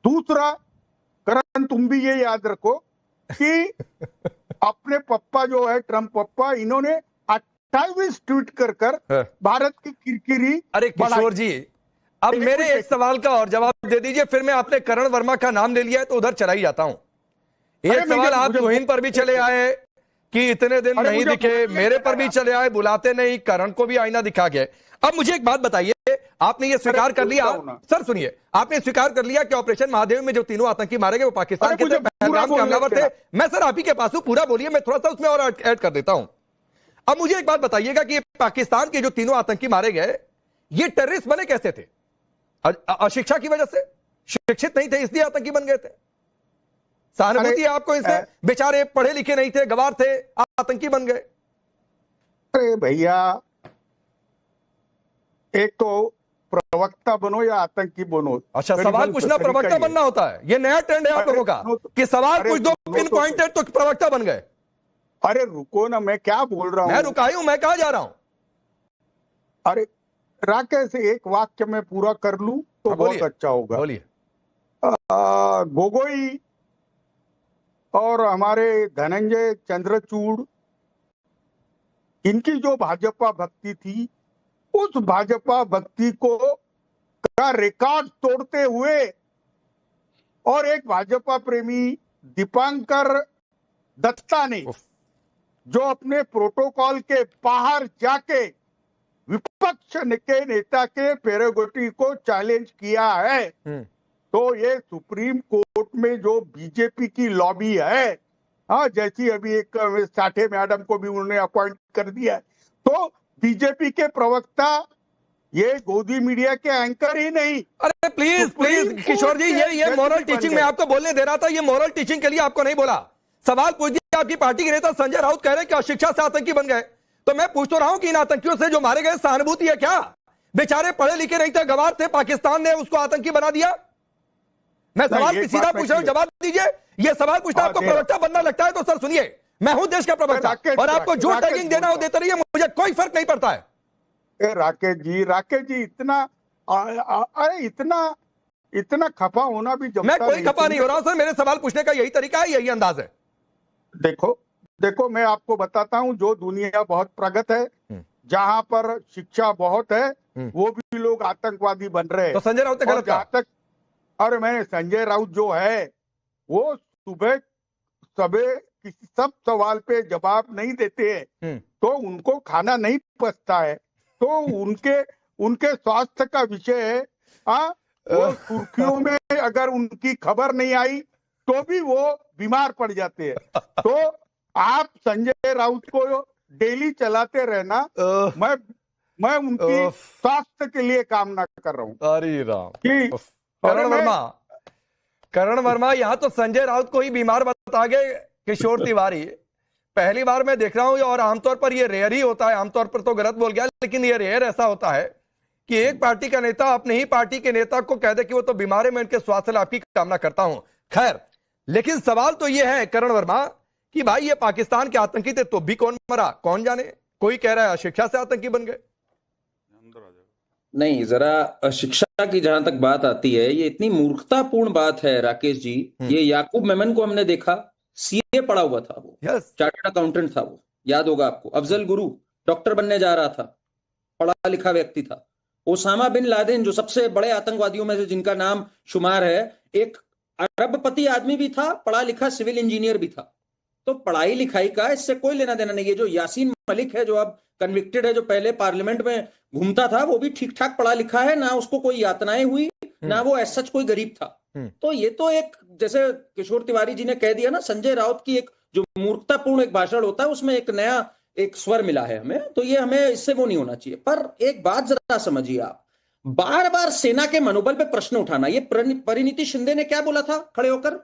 दूसरा, करण तुम भी ये याद रखो कि अपने पप्पा जो है ट्रम्प पप्पा, इन्होंने 28 ट्वीट कर भारत की किरकिरी। अरे किशोर जी, अब मेरे एक सवाल का और जवाब दे दीजिए, फिर मैं आपने करण वर्मा का नाम ले लिया है तो उधर चला ही जाता हूं। एक सवाल आप तुहिन पर भी चले आए कि इतने दिन नहीं दिखे, मेरे पर भी चले आए, बुलाते नहीं, करण को भी आईना दिखा गया। अब मुझे एक बात बताइए, आपने ये स्वीकार कर लिया, सर सुनिए, आपने स्वीकार कर लिया कि ऑपरेशन महादेव में जो तीनों आतंकी मारे गए वो पाकिस्तान के थे, पहलगाम के हमलावर थे। मैं सर आप ही के पास हूं, पूरा बोलिए, मैं थोड़ा सा उसमें और ऐड कर देता हूं। अब मुझे एक बात बताइएगा कि पाकिस्तान के जो तीनों आतंकी मारे गए, ये टेररिस्ट बने कैसे थे? अशिक्षा की वजह से, शिक्षित नहीं थे इसलिए आतंकी बन गए थे? सहानुभूति है आपको इससे? बेचारे पढ़े लिखे नहीं थे, गवार थे, आतंकी बन गए। अरे भैया, एक तो प्रवक्ता बनो या आतंकी बनो। अच्छा, सवाल पूछना प्रवक्ता बनना होता है? ये नया ट्रेंड है आप लोगों का कि सवाल पूछ दो पिन पॉइंटेड तो प्रवक्ता बन गए। अरे रुको ना, मैं क्या बोल रहा हूं? मैं रुका ही हूं, मैं कहां जा रहा हूं? अरे राकेश, एक वाक्य में पूरा कर लूं तो बहुत अच्छा होगा। बोलिए। गोगोई और हमारे धनंजय चंद्रचूड़, इनकी जो भाजपा भक्ति थी, उस भाजपा भक्ति को का रिकॉर्ड तोड़ते हुए और एक भाजपा प्रेमी दीपांकर दत्ता ने जो अपने प्रोटोकॉल के बाहर जाके विपक्ष के नेता के प्रेरोगेटिव को चैलेंज किया है, तो ये सुप्रीम कोर्ट में जो बीजेपी की लॉबी है, हाँ, जैसी अभी एक साठे मैडम को भी उन्होंने अपॉइंट कर दिया है, तो बीजेपी के प्रवक्ता ये गोदी मीडिया के एंकर ही नहीं। अरे प्लीज प्लीज किशोर जी, ये मॉरल टीचिंग मैं आपको बोलने दे रहा था, ये मॉरल टीचिंग के लिए आपको नहीं बोला। सवाल पूछ दिया, आपकी पार्टी के नेता संजय राउत कह रहे हैं कि अशिक्षा से आतंकी बन गए, तो मैं पूछ तो रहा हूं कि इन आतंकियों से जो मारे गए सहानुभूति है क्या? बेचारे पढ़े लिखे नहीं थे, गवार थे, पाकिस्तान ने उसको आतंकी बना दिया। मैं सवाल सीधा पूछ रहा हूं, जवाब दीजिए। ये सवाल पूछना आपको प्रवक्ता बनना लगता है तो सर सुनिए, मैं हूं देश का प्रवक्ता और आपको जो टैगिंग देना हो देते रहिए, मुझे कोई फर्क नहीं पड़ता है। राकेश जी इतना अरे इतना खफा होना भी जब मैं कोई खफा नहीं हो रहा हूं सर, मेरे सवाल पूछने का यही तरीका है, यही अंदाज है। देखो मैं आपको बताता हूं, जो दुनिया बहुत प्रगत है, जहां पर शिक्षा बहुत है, वो भी लोग आतंकवादी बन रहे हैं। तो संजय राउत गलत तक, अरे मैंने संजय राउत जो है वो सुबह किसी सब सवाल पे जवाब नहीं देते हैं, तो उनको खाना नहीं पचता है, तो उनके स्वास्थ्य का विषय है। वो सुर्खियों में अगर उनकी खबर नहीं आई तो भी वो बीमार पड़ जाते हैं। तो आप संजय राउत को डेली चलाते रहना, मैं उनकी स्वास्थ्य के लिए कामना कर रहा हूं। अरे राम, करण वर्मा यहां तो संजय राउत को ही बीमार बता गए किशोर तिवारी। पहली बार मैं देख रहा हूं, और आमतौर पर ये रेयर ही होता है, आमतौर पर तो गलत बोल गया, लेकिन ये रेयर ऐसा होता है कि एक पार्टी का नेता अपने ही पार्टी के नेता को कह दे कि वो तो बीमार है, मैं उनके स्वास्थ्य लाभ की कामना करता हूं। खैर, लेकिन सवाल तो ये है करण वर्मा कि भाई ये पाकिस्तान के आतंकी थे तो भी कौन मरा कौन जाने। कोई कह रहा है शिक्षा से आतंकी बन गए। नहीं, जरा शिक्षा की जहां तक बात आती है, ये इतनी मूर्खतापूर्ण बात है राकेश जी। ये याकूब मेमन को हमने देखा, सीए पढ़ा हुआ था वो, चार्टर्ड अकाउंटेंट था वो, याद होगा आपको। अफजल गुरु डॉक्टर बनने जा रहा था, पढ़ा लिखा व्यक्ति था। ओसामा बिन लादेन जो सबसे बड़े आतंकवादियों में से जिनका नाम शुमार है, एक अरबपति आदमी भी था, पढ़ा लिखा सिविल इंजीनियर भी था। तो पढ़ाई लिखाई का इससे कोई लेना देना नहीं है। जो यासीन मलिक है, जो अब कन्विक्टेड है, जो पहले पार्लियामेंट में घूमता था, वो भी ठीक ठाक पढ़ा लिखा है, ना उसको कोई यातनाएं हुई, ना वो ऐसा कोई गरीब था। तो ये तो एक, जैसे किशोर तिवारी जी ने कह दिया ना, संजय राउत की एक जो मूर्खतापूर्ण एक भाषण होता है, उसमें एक नया एक स्वर मिला है हमें, तो ये हमें इससे वो नहीं होना चाहिए। पर एक बात जरा समझिए आप, बार बार सेना के मनोबल पे प्रश्न उठाना। ये परिणीति शिंदे ने क्या बोला था खड़े होकर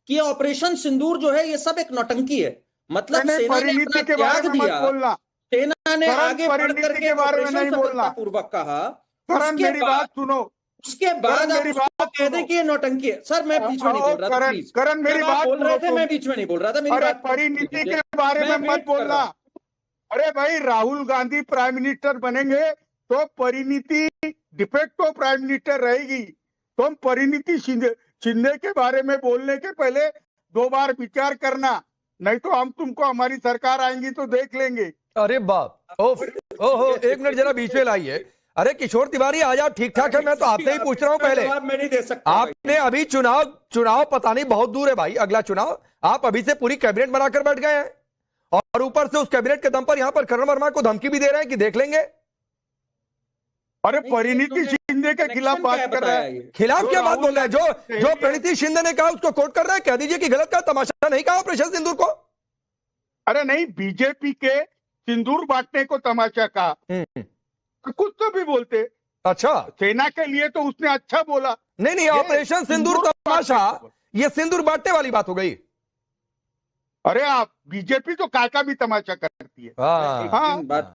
कि ऑपरेशन सिंदूर जो है ये सब एक नौटंकी है। मतलब सेना ने अपना त्याग दिया, सेना ने आगे बढ़ करके ऑपरेशन सफलतापूर्वक कहा, मेरी बात सुनो, उसके बाद आप उसको कह दें कि ये नौटंकी है। सर मैं बीच में नहीं बोल रहा था, प्लीज। करण मेरी बात बोल रहे थे, मैं बीच में नहीं बोल रहा था, मेरी बात। परिणीति के बारे में मत बोलना। अरे भाई, राहुल गांधी प्राइम मिनिस्टर बनेंगे तो परिणीति डिफेक्टो प्राइम मिनिस्टर रहेगी। तुम परिणीति शिंदे के बारे में बोलने के पहले 2 बार विचार करना, नहीं तो हम तुमको हमारी सरकार आएंगी तो देख लेंगे। अरे बाप, ओहो, 1 मिनट जरा बीच में लाइए। अरे किशोर तिवारी आज आप ठीक ठाक है, मैं तो आपसे ही पूछ रहा हूं। पहले मैं नहीं दे सकता। आपने अभी चुनाव पता नहीं बहुत दूर है भाई, अगला चुनाव आप अभी से पूरी कैबिनेट बनाकर बैठ गए हैं, और ऊपर से उस कैबिनेट के दम पर यहां पर करण वर्मा को धमकी भी दे रहे हैं कि देख लेंगे। अरे परिणीति शिंदे के खिलाफ बात कर रहा है। खिलाफ क्या बात बोल रहा है? जो परिणीति शिंदे ने कहा उसको कोट कर रहा है। कह दीजिए कि गलत कहा, तमाशा नहीं कहा ऑपरेशन सिंदूर को। अरे नहीं, बीजेपी के सिंदूर बांटने को तमाशा कहा, कुछ तो भी बोलते। अच्छा, सेना के लिए तो उसने अच्छा बोला। नहीं, ऑपरेशन सिंदूर तमाशा, ये सिंदूर बांटने वाली बात हो गई। अरे आप बीजेपी तो काका भी तमाशा करती है। हाँ, बात